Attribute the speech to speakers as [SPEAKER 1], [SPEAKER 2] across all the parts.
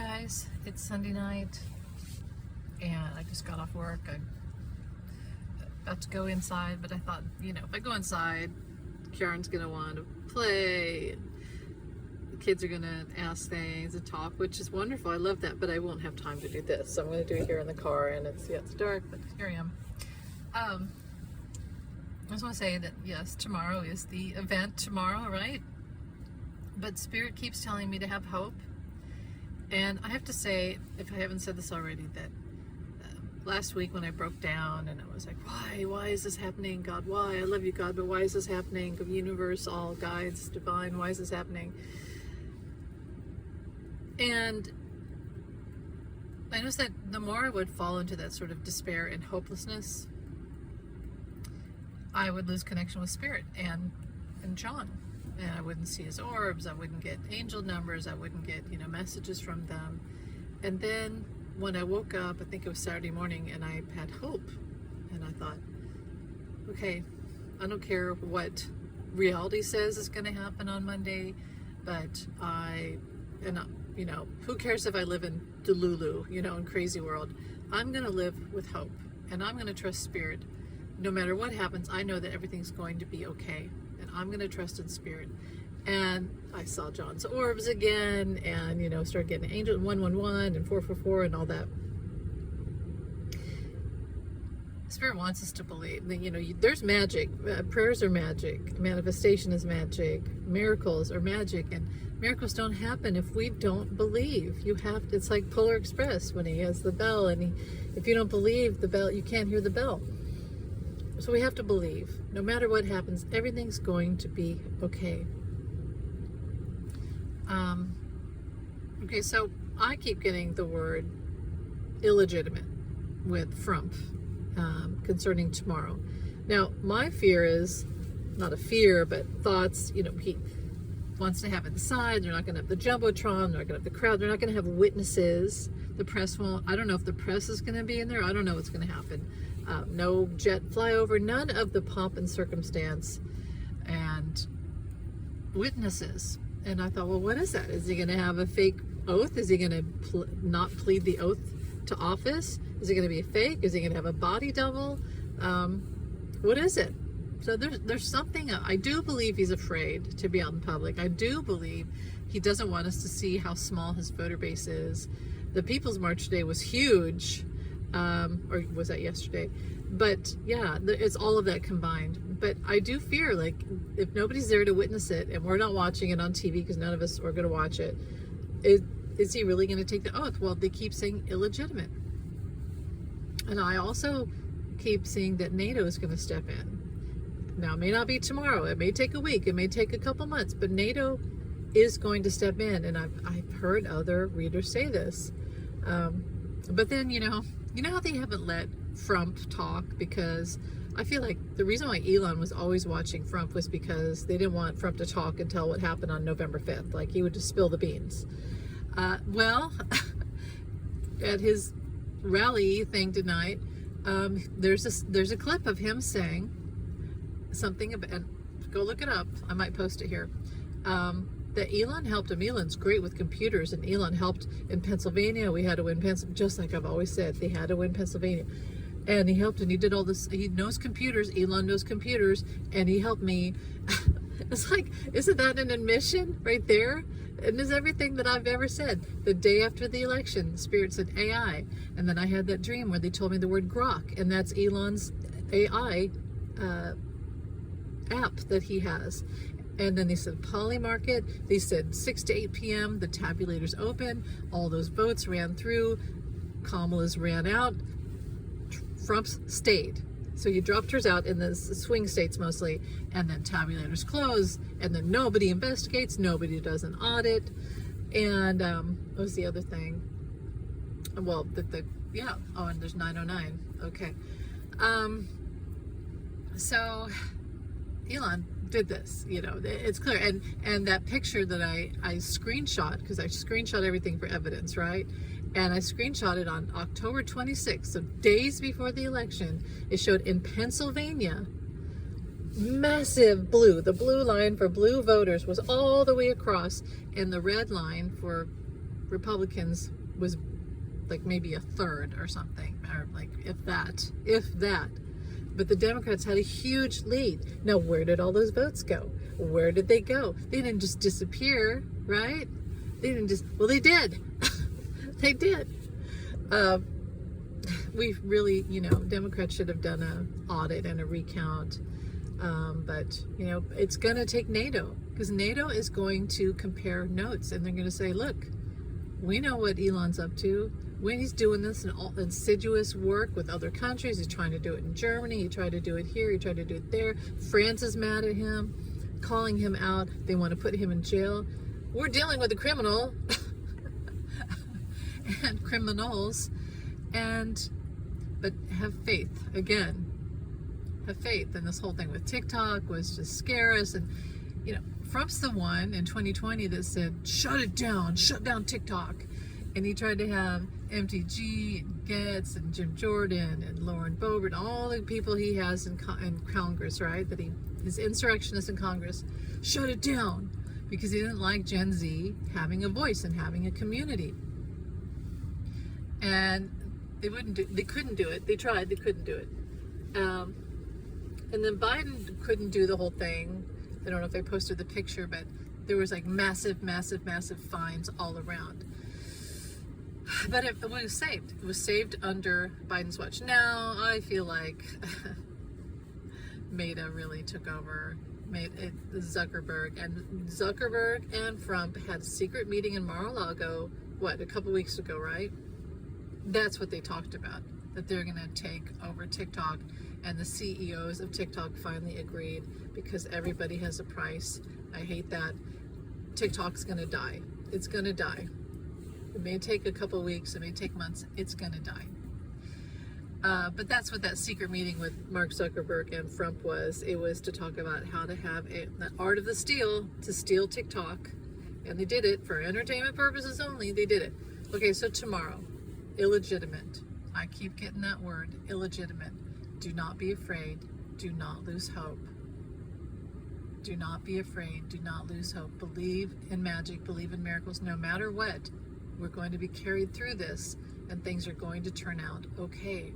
[SPEAKER 1] guys, it's Sunday night and I just got off work. I'm about to go inside, but I thought, if I go inside, Karen's gonna want to play, the kids are gonna ask things and talk, which is wonderful. I love that, but I won't have time to do this, so I'm gonna do it here in the car. And it's dark, but here I am. I just want to say that yes, tomorrow is the event tomorrow, right? But Spirit keeps telling me to have hope. And I have to say, if I haven't said this already, that last week when I broke down and I was like, why is this happening? God, why? I love you, God, but why is this happening? The universe, all guides, divine, why is this happening? And I noticed that the more I would fall into that sort of despair and hopelessness, I would lose connection with Spirit and John. And I wouldn't see his orbs, I wouldn't get angel numbers, I wouldn't get, messages from them. And then when I woke up, I think it was Saturday morning, and I had hope. And I thought, okay, I don't care what reality says is going to happen on Monday, but who cares if I live in Delulu, in crazy world. I'm going to live with hope, and I'm going to trust Spirit. No matter what happens, I know that everything's going to be okay. And I'm going to trust in Spirit. And I saw John's orbs again, and started getting angel 111 and 444 and all that. Spirit wants us to believe that there's magic. Prayers are magic. Manifestation is magic. Miracles are magic, and miracles don't happen if we don't believe. It's like Polar Express when he has the bell, and if you don't believe the bell, you can't hear the bell. So we have to believe. No matter what happens, everything's going to be okay. Okay, so I keep getting the word illegitimate with Frump concerning tomorrow. Now, my fear is, not a fear, but thoughts, he wants to have it inside. They're not going to have the Jumbotron. They're not going to have the crowd. They're not going to have witnesses. The press won't. I don't know if the press is going to be in there. I don't know what's going to happen. No jet flyover, none of the pomp and circumstance and witnesses. And I thought, well, what is that? Is he going to have a fake oath? Is he going to not plead the oath to office? Is it going to be a fake? Is he going to have a body double? What is it? So there's something. I do believe he's afraid to be out in public. I do believe he doesn't want us to see how small his voter base is. The People's March today was huge. Or was that yesterday? But yeah, it's all of that combined. But I do fear, like, if nobody's there to witness it, and we're not watching it on TV because none of us are going to watch it, is he really going to take the oath? Well, they keep saying illegitimate. And I also keep seeing that NATO is going to step in. Now, it may not be tomorrow. It may take a week. It may take a couple months. But NATO is going to step in. And I've heard other readers say this. But then, how they haven't let Frump talk, because I feel like the reason why Elon was always watching Frump was because they didn't want Frump to talk and tell what happened on November 5th. Like, he would just spill the beans. Well, at his rally thing tonight, there's a clip of him saying something about, and go look it up, I might post it here, that Elon helped him. Elon's great with computers, and Elon helped in Pennsylvania. We had to win Pennsylvania, just like I've always said, they had to win Pennsylvania. And he helped, and he did all this. He knows computers. Elon knows computers, and he helped me. It's like, isn't that an admission right there? And it's everything that I've ever said. The day after the election, Spirit said AI, and then I had that dream where they told me the word Grok, and that's Elon's AI app that he has. And then they said Poly Market. They said 6 to 8 p.m. the tabulator's open. All those votes ran through. Kamala's ran out. Trump's stayed. So he dropped hers out in the swing states mostly, and then tabulators close, and then nobody investigates, nobody does an audit. And what was the other thing? Well, and there's 909. Okay. So Elon did this, it's clear. And that picture that I screenshot, because I screenshot everything for evidence, right? And I screenshotted on October 26th, so days before the election. It showed in Pennsylvania, massive blue. The blue line for blue voters was all the way across, and the red line for Republicans was like maybe a third or something, or like if that. But the Democrats had a huge lead. Now, where did all those votes go? Where did they go? They didn't just disappear, right? They didn't just, well, they did. They did. We really, Democrats should have done an audit and a recount. But, it's going to take NATO, because NATO is going to compare notes, and they're going to say, look, we know what Elon's up to. When he's doing this insidious work with other countries, he's trying to do it in Germany, he tried to do it here, he tried to do it there. France is mad at him, calling him out. They want to put him in jail. We're dealing with a criminal and criminals, but have faith. Again, have faith. And this whole thing with TikTok was just scare us. And Trump's the one in 2020 that said, shut down TikTok. And he tried to have MTG and Getz and Jim Jordan and Lauren Boebert, all the people he has in Congress, right? His insurrectionists in Congress, shut it down because he didn't like Gen Z having a voice and having a community. And they couldn't do it. They tried, they couldn't do it. And then Biden couldn't do the whole thing. I don't know if they posted the picture, but there was like massive fines all around. But it was saved. It was saved under Biden's watch. Now, I feel like Meta really took over. Zuckerberg and Trump had a secret meeting in Mar-a-Lago, a couple weeks ago, right? That's what they talked about, that they're going to take over TikTok. And the CEOs of TikTok finally agreed, because everybody has a price. I hate that. TikTok's going to die. It's going to die. It may take a couple weeks, it may take months, it's going to die. But that's what that secret meeting with Mark Zuckerberg and Trump was. It was to talk about how to have the art of the steal, to steal TikTok. And they did it for entertainment purposes only. They did it. Okay, so tomorrow, illegitimate. I keep getting that word, illegitimate. Do not be afraid. Do not lose hope. Do not be afraid. Do not lose hope. Believe in magic. Believe in miracles. No matter what, we're going to be carried through this, and things are going to turn out okay.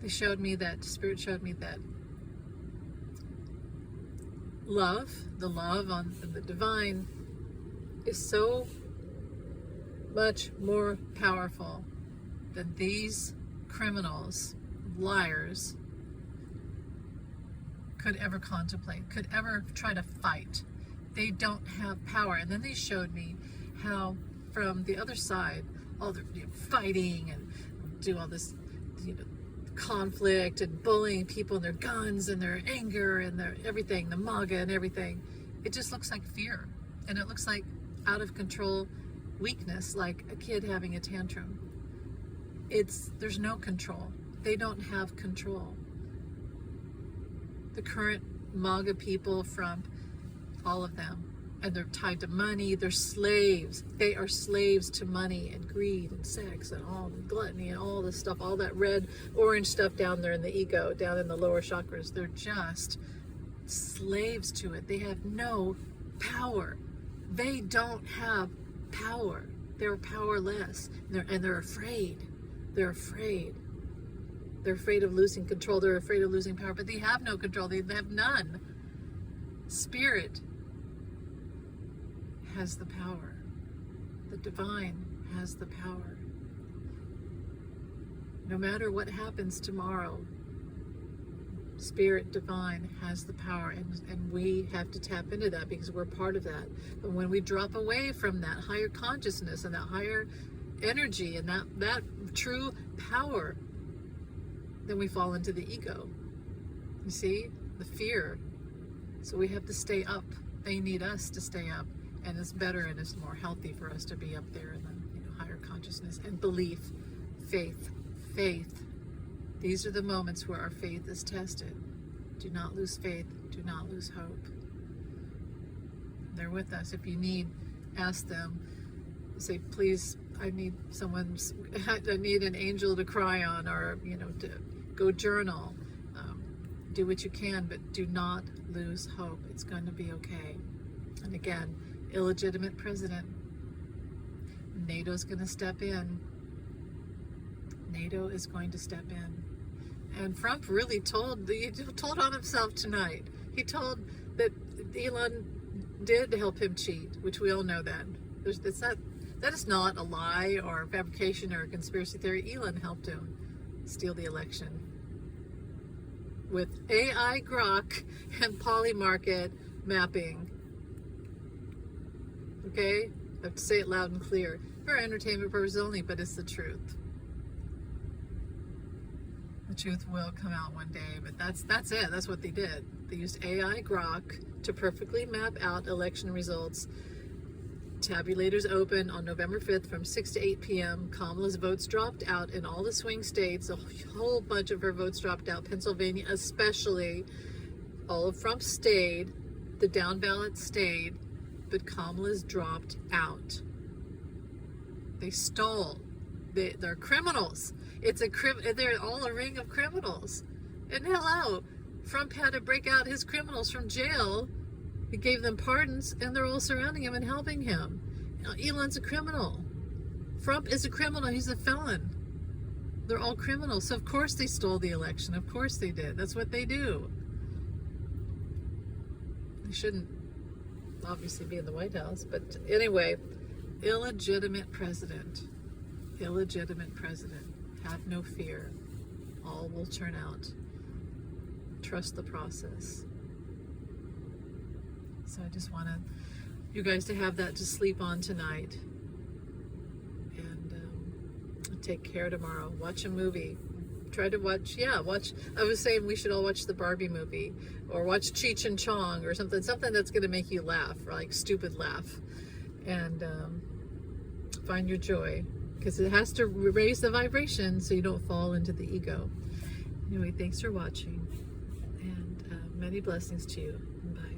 [SPEAKER 1] Spirit showed me that love, the love on the divine, is so much more powerful than these criminals, liars, could ever contemplate, could ever try to fight. They don't have power. And then they showed me how from the other side, all the fighting and do all this conflict and bullying people and their guns and their anger and their everything, the MAGA and everything, it just looks like fear. And it looks like out of control weakness, like a kid having a tantrum. There's no control. They don't have control. The current MAGA people, from all of them, and they're tied to money. They're slaves. They are slaves to money and greed and sex and all the gluttony and all this stuff, all that red, orange stuff down there in the ego, down in the lower chakras. They're just slaves to it. They have no power. They don't have power. They're powerless. And they're afraid. They're afraid. They're afraid of losing control. They're afraid of losing power, but they have no control. They have none. Spirit has the power. The divine has the power. No matter what happens tomorrow, Spirit divine has the power, and we have to tap into that because we're part of that. But when we drop away from that higher consciousness and that higher energy and that true power, then we fall into the ego. You see? The fear. So we have to stay up. They need us to stay up. And it's better and it's more healthy for us to be up there in the higher consciousness. And belief, faith. These are the moments where our faith is tested. Do not lose faith. Do not lose hope. They're with us. If you need, ask them. Say, please, I need an angel to cry on, or, to go journal. Do what you can, but do not lose hope. It's going to be okay. And again, illegitimate president. NATO's going to step in. NATO is going to step in. And Trump really told on himself tonight. He told that Elon did help him cheat, which we all know that. That is not a lie or a fabrication or a conspiracy theory. Elon helped him steal the election with AI grok and polymarket mapping. Okay? I have to say it loud and clear. For entertainment purposes only, but it's the truth. The truth will come out one day, but that's it. That's what they did. They used AI grok to perfectly map out election results. Tabulators open on November 5th from 6 to 8 p.m. Kamala's votes dropped out in all the swing states. A whole bunch of her votes dropped out. Pennsylvania especially. All of Trump stayed. The down ballot stayed. But Kamala's dropped out. They stole. They're criminals. They're all a ring of criminals. And hello, Trump had to break out his criminals from jail. He gave them pardons, and they're all surrounding him and helping him. Elon's a criminal. Trump is a criminal. He's a felon. They're all criminals. So of course they stole the election. Of course they did. That's what they do. They shouldn't obviously be in the White House. But anyway, illegitimate president. Illegitimate president. Have no fear. All will turn out. Trust the process. So I just want you guys to have that to sleep on tonight. And take care tomorrow. Watch a movie. Try to watch. I was saying we should all watch the Barbie movie. Or watch Cheech and Chong or something that's going to make you laugh. Or like stupid laugh. And find your joy. Because it has to raise the vibration so you don't fall into the ego. Anyway, thanks for watching. And many blessings to you. Bye.